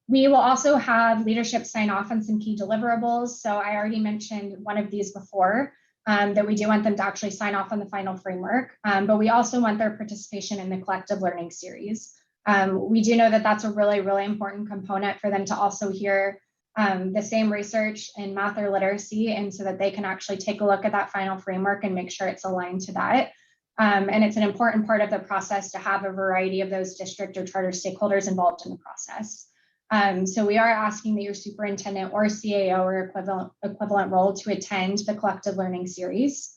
We will also have leadership sign off on some key deliverables. So I already mentioned one of these before, that we do want them to actually sign off on the final framework, but we also want their participation in the collective learning series. We do know that that's a really, really important component for them to also hear the same research in math or literacy, and so that they can actually take a look at that final framework and make sure it's aligned to that. And it's an important part of the process to have a variety of those district or charter stakeholders involved in the process. So we are asking that your superintendent or CAO or equivalent role to attend the collective learning series.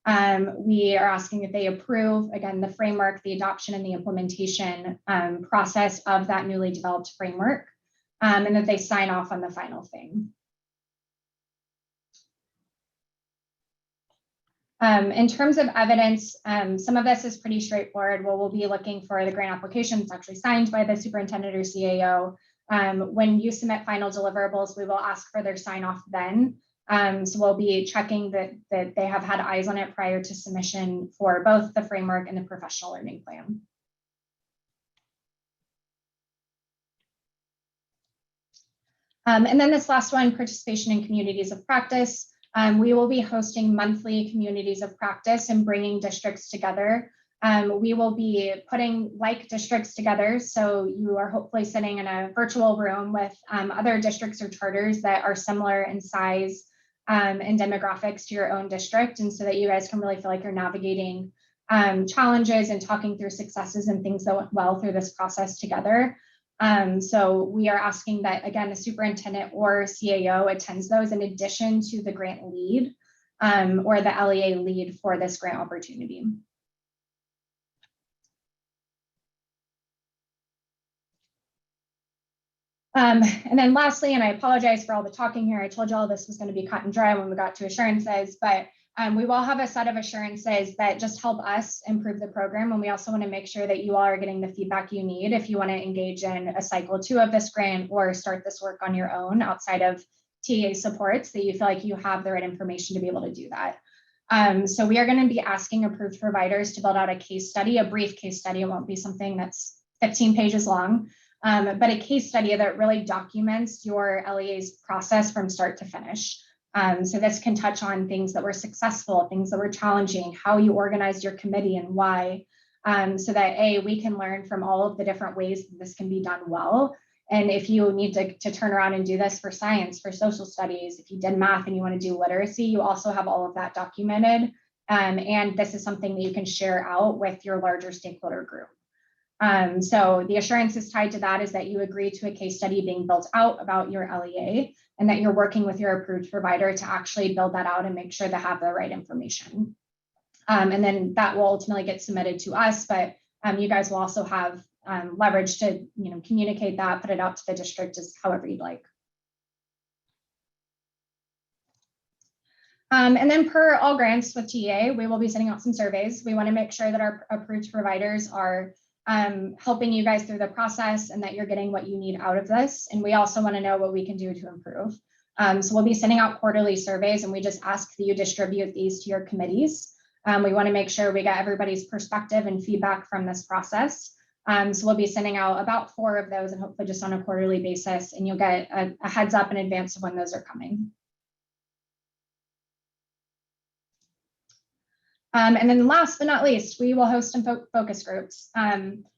We are asking that they approve, again, the framework, the adoption and the implementation process of that newly developed framework, and that they sign off on the final thing. In terms of evidence, some of this is pretty straightforward. We'll be looking for the grant application that's actually signed by the superintendent or CAO. When you submit final deliverables, we will ask for their sign off then. So we'll be checking that they have had eyes on it prior to submission for both the framework and the professional learning plan. And then this last one, participation in communities of practice. We will be hosting monthly communities of practice and bringing districts together We will be putting like districts together. So you are hopefully sitting in a virtual room with other districts or charters that are similar in size and demographics to your own district. And so that you guys can really feel like you're navigating challenges and talking through successes and things that went well through this process together. So we are asking that, again, the superintendent or CAO attends those in addition to the grant lead or the LEA lead for this grant opportunity. And then lastly, and I apologize for all the talking here, I told you all this was going to be cut and dry when we got to assurances, but we will have a set of assurances that just help us improve the program. And we also want to make sure that you all are getting the feedback you need if you want to engage in a cycle 2 of this grant or start this work on your own outside of TA supports, that you feel like you have the right information to be able to do that. So we are going to be asking approved providers to build out a case study, a brief case study. It won't be something that's 15 pages long. But a case study that really documents your LEA's process from start to finish. So this can touch on things that were successful, things that were challenging, how you organized your committee and why, so that we can learn from all of the different ways that this can be done well. And if you need to turn around and do this for science, for social studies, if you did math and you want to do literacy, you also have all of that documented. And this is something that you can share out with your larger stakeholder group. So the assurances tied to that is that you agree to a case study being built out about your LEA and that you're working with your approved provider to actually build that out and make sure to have the right information. And then that will ultimately get submitted to us, but you guys will also have leverage to communicate that, put it out to the district as however you'd like. And then per all grants with TA, we will be sending out some surveys. We want to make sure that our approved providers are helping you guys through the process and that you're getting what you need out of this. And we also want to know what we can do to improve. So we'll be sending out quarterly surveys, and we just ask that you distribute these to your committees. We want to make sure we get everybody's perspective and feedback from this process. So we'll be sending out about 4 of those and hopefully just on a quarterly basis, and you'll get a heads up in advance of when those are coming. And then last but not least, we will host some focus groups.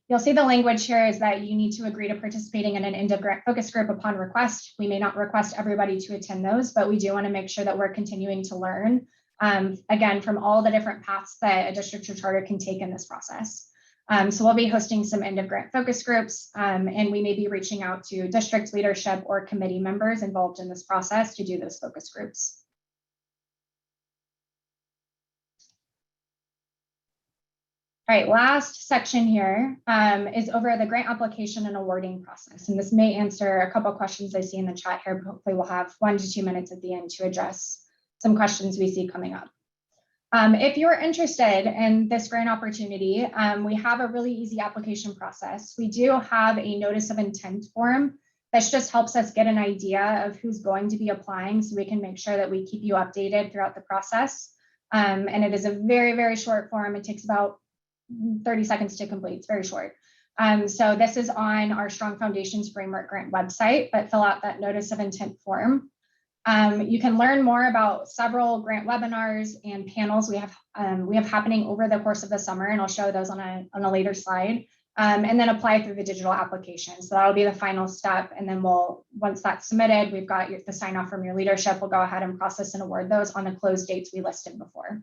You'll see the language here is that you need to agree to participating in an end of grant focus group upon request. We may not request everybody to attend those, but we do want to make sure that we're continuing to learn, again, from all the different paths that a district or charter can take in this process. So we'll be hosting some end of grant focus groups, and we may be reaching out to district leadership or committee members involved in this process to do those focus groups. All right, last section here is over the grant application and awarding process. And this may answer a couple of questions I see in the chat here, but hopefully we'll have 1 to 2 minutes at the end to address some questions we see coming up. If you're interested in this grant opportunity, we have a really easy application process. We do have a notice of intent form that just helps us get an idea of who's going to be applying so we can make sure that we keep you updated throughout the process. And it is a very, very short form. It takes about 30 seconds to complete. It's very short. So this is on our Strong Foundations Framework Grant website, but fill out that notice of intent form. You can learn more about several grant webinars and panels we have happening over the course of the summer, and I'll show those on a later slide, and then apply through the digital application. So that'll be the final step. And then once that's submitted, we've got the sign off from your leadership. We'll go ahead and process and award those on the close dates we listed before.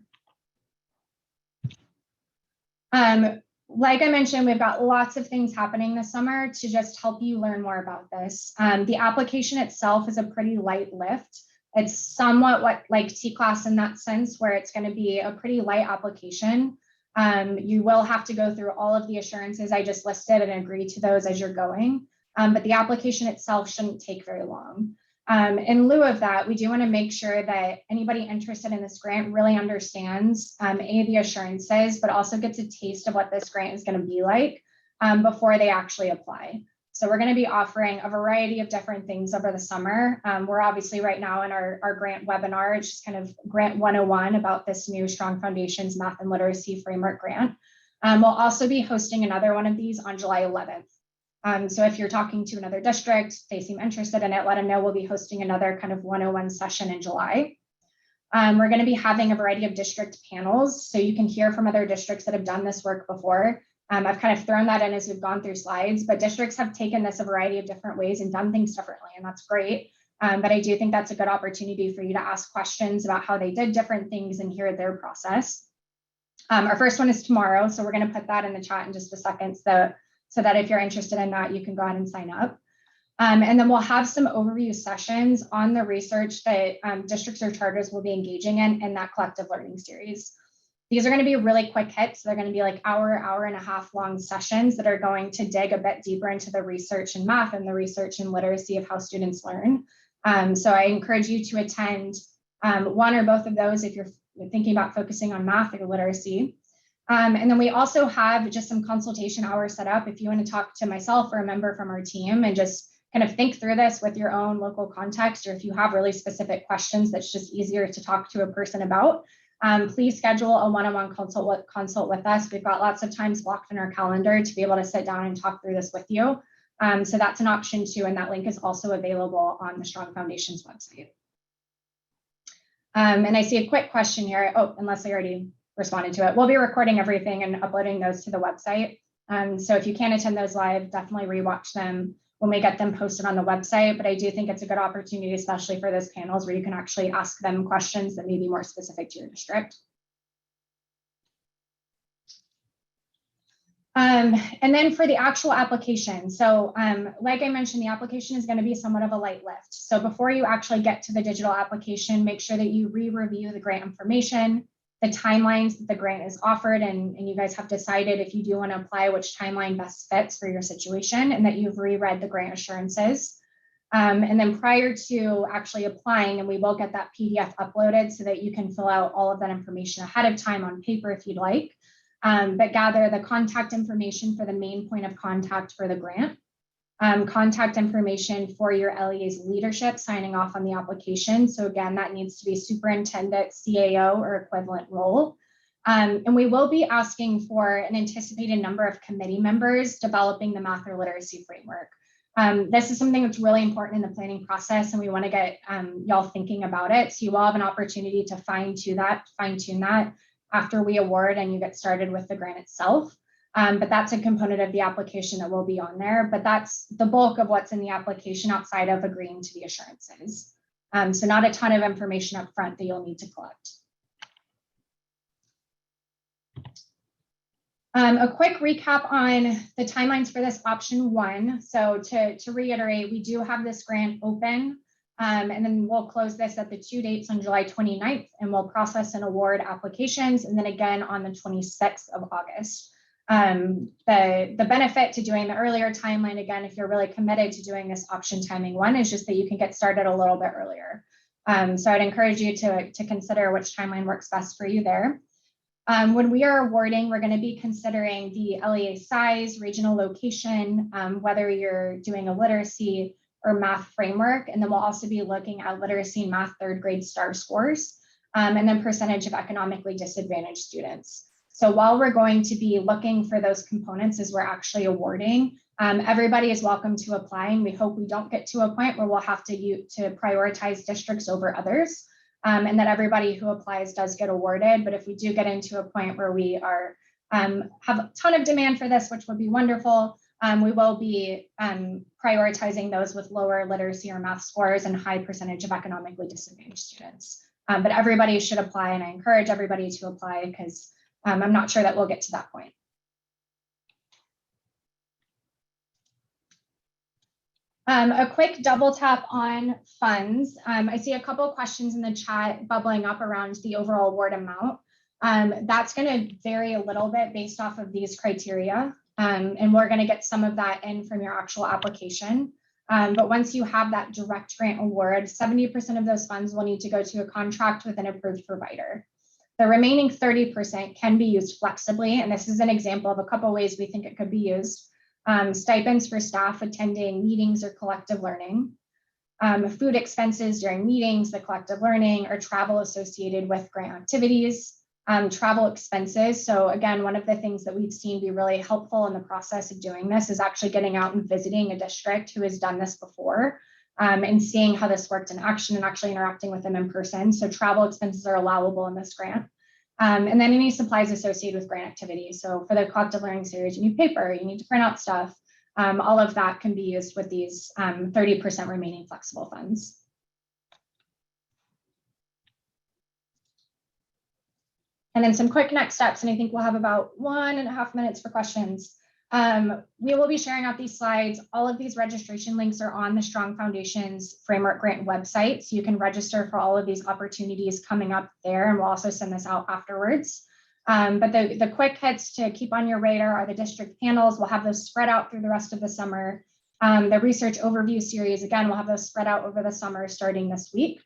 Like I mentioned, we've got lots of things happening this summer to just help you learn more about this. The application itself is a pretty light lift. It's somewhat like T-Class in that sense, where it's going to be a pretty light application. You will have to go through all of the assurances I just listed and agree to those as you're going, but the application itself shouldn't take very long. In lieu of that, we do want to make sure that anybody interested in this grant really understands the assurances, but also gets a taste of what this grant is going to be like before they actually apply. So we're going to be offering a variety of different things over the summer. We're obviously right now in our grant webinar, it's just kind of grant 101 about this new Strong Foundations Math and Literacy Framework grant. We'll also be hosting another one of these on July 11th. So if you're talking to another district, they seem interested in it, let them know we'll be hosting another kind of 101 session in July. We're going to be having a variety of district panels, so you can hear from other districts that have done this work before. I've kind of thrown that in as we've gone through slides, but districts have taken this a variety of different ways and done things differently, and that's great. But I do think that's a good opportunity for you to ask questions about how they did different things and hear their process. Our first one is tomorrow, so we're going to put that in the chat in just a second, so that if you're interested in that, you can go ahead and sign up. And then we'll have some overview sessions on the research that districts or charters will be engaging in that collective learning series. These are going to be really quick hits. They're going to be like hour and a half long sessions that are going to dig a bit deeper into the research in math and the research in literacy of how students learn. So I encourage you to attend one or both of those if you're thinking about focusing on math or literacy. And then we also have just some consultation hours set up if you want to talk to myself or a member from our team and just kind of think through this with your own local context, or if you have really specific questions that's just easier to talk to a person about. Please schedule a one-on-one consult with us. We've got lots of times blocked in our calendar to be able to sit down and talk through this with you. So that's an option too, and that link is also available on the Strong Foundations website. And I see a quick question here. Oh, unless I already responded to it. We'll be recording everything and uploading those to the website. So if you can't attend those live, definitely rewatch them when we get them posted on the website. But I do think it's a good opportunity, especially for those panels where you can actually ask them questions that may be more specific to your district. And then for the actual application. So like I mentioned, the application is going to be somewhat of a light lift. So before you actually get to the digital application, make sure that you re-review the grant information, the timelines that the grant is offered, and you guys have decided if you do want to apply which timeline best fits for your situation, and that you've reread the grant assurances. And then prior to actually applying, and we will get that PDF uploaded so that you can fill out all of that information ahead of time on paper if you'd like. But gather the contact information for the main point of contact for the grant, contact information for your LEA's leadership signing off on the application. So again, that needs to be superintendent, CAO, or equivalent role. And we will be asking for an anticipated number of committee members developing the math or literacy framework. This is something that's really important in the planning process, and we want to get y'all thinking about it. So you will have an opportunity to fine-tune that after we award and you get started with the grant itself. But that's a component of the application that will be on there, but that's the bulk of what's in the application outside of agreeing to the assurances. So not a ton of information up front that you'll need to collect. A quick recap on the timelines for this option one. So to reiterate, we do have this grant open. And then we'll close this at the 2 dates on July 29th, and we'll process and award applications, and then again on the 26th of August. The benefit to doing the earlier timeline, again, if you're really committed to doing this option timing one, is just that you can get started a little bit earlier. So I'd encourage you to consider which timeline works best for you there. When we are awarding, we're going to be considering the LEA size, regional location, whether you're doing a literacy or math framework, and then we'll also be looking at literacy and math 3rd grade STAR scores, and then percentage of economically disadvantaged students. So while we're going to be looking for those components as we're actually awarding, everybody is welcome to apply, and we hope we don't get to a point where we'll have to prioritize districts over others, and that everybody who applies does get awarded. But if we do get into a point where we are have a ton of demand for this, which would be wonderful, we will be prioritizing those with lower literacy or math scores and high percentage of economically disadvantaged students. But everybody should apply, and I encourage everybody to apply because I'm not sure that we'll get to that point. A quick double tap on funds. I see a couple of questions in the chat bubbling up around the overall award amount. That's going to vary a little bit based off of these criteria. And we're going to get some of that in from your actual application. But once you have that direct grant award, 70% of those funds will need to go to a contract with an approved provider. The remaining 30% can be used flexibly, and this is an example of a couple of ways we think it could be used. Stipends for staff attending meetings or collective learning, food expenses during meetings, the collective learning, or travel associated with grant activities, travel expenses. So again, one of the things that we've seen be really helpful in the process of doing this is actually getting out and visiting a district who has done this before. and seeing how this worked in action and actually interacting with them in person. So travel expenses are allowable in this grant. And then any supplies associated with grant activities. So for the collective learning series, you need paper, you need to print out stuff. All of that can be used with these 30% remaining flexible funds. And then some quick next steps, and I think we'll have about 1.5 minutes for questions. We will be sharing out these slides. All of these registration links are on the Strong Foundations Framework Grant website, so you can register for all of these opportunities coming up there, and we'll also send this out afterwards. But the quick hits to keep on your radar are the district panels. We'll have those spread out through the rest of the summer. The research overview series, again, we'll have those spread out over the summer starting this week.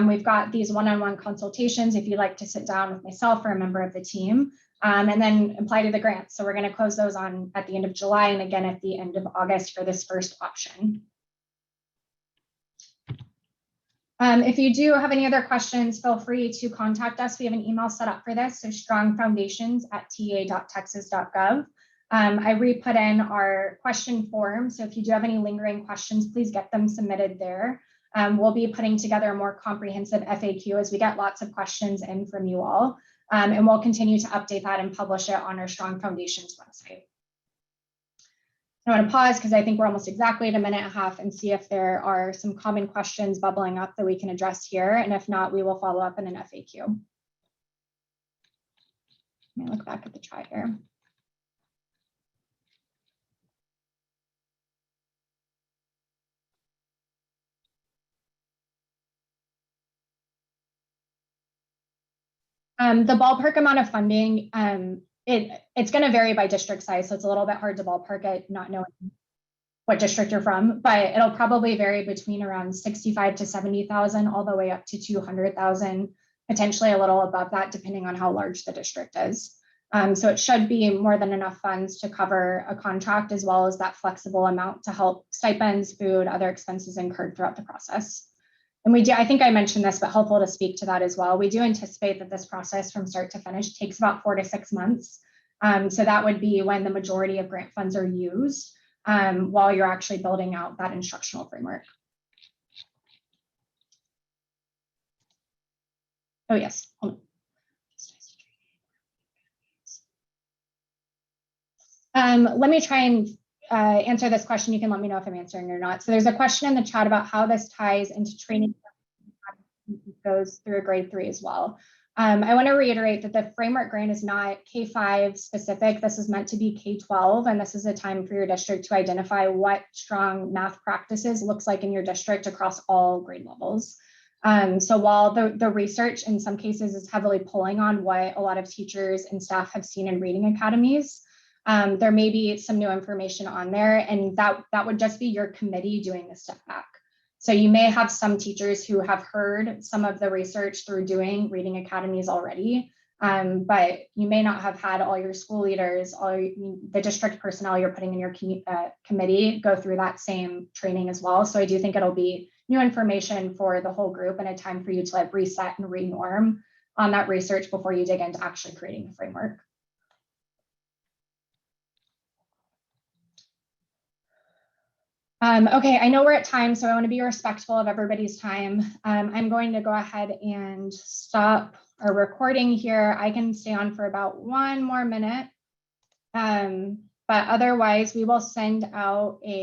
We've got these one-on-one consultations if you'd like to sit down with myself or a member of the team, and then apply to the grant. So we're going to close those on at the end of July and again at the end of August for this first option. If you do have any other questions, feel free to contact us. We have an email set up for this, so strongfoundations@ta.texas.gov. I re-put in our question form, so if you do have any lingering questions, please get them submitted there. We'll be putting together a more comprehensive FAQ as we get lots of questions in from you all, and we'll continue to update that and publish it on our Strong Foundations website. I want to pause because I think we're almost exactly at 1.5 minutes and see if there are some common questions bubbling up that we can address here, and if not, we will follow up in an FAQ. Let me look back at the chat here. The ballpark amount of funding, it's going to vary by district size, so it's a little bit hard to ballpark it, not knowing what district you're from, but it'll probably vary between around 65 to 70,000 all the way up to 200,000, potentially a little above that, depending on how large the district is. So it should be more than enough funds to cover a contract, as well as that flexible amount to help stipends, food, other expenses incurred throughout the process. And we do, I think I mentioned this, but helpful to speak to that as well. We do anticipate that this process from start to finish takes about 4 to 6 months. So that would be when the majority of grant funds are used while you're actually building out that instructional framework. Oh, yes. Hold on. Let me try and answer this question. You can let me know if I'm answering or not. So there's a question in the chat about how this ties into training goes through grade 3 as well. I want to reiterate that the framework grant is not K-5 specific. This is meant to be K-12, and this is a time for your district to identify what strong math practices looks like in your district across all grade levels. So while the research in some cases is heavily pulling on what a lot of teachers and staff have seen in reading academies, there may be some new information on there, and that would just be your committee doing the step back. So you may have some teachers who have heard some of the research through doing reading academies already, but you may not have had all your school leaders, the district personnel you're putting in your committee go through that same training as well. So I do think it'll be new information for the whole group and a time for you to like reset and renorm on that research before you dig into actually creating the framework. Okay, I know we're at time, so I want to be respectful of everybody's time. I'm going to go ahead and stop our recording here. I can stay on for about 1 more minute, but otherwise we will send out a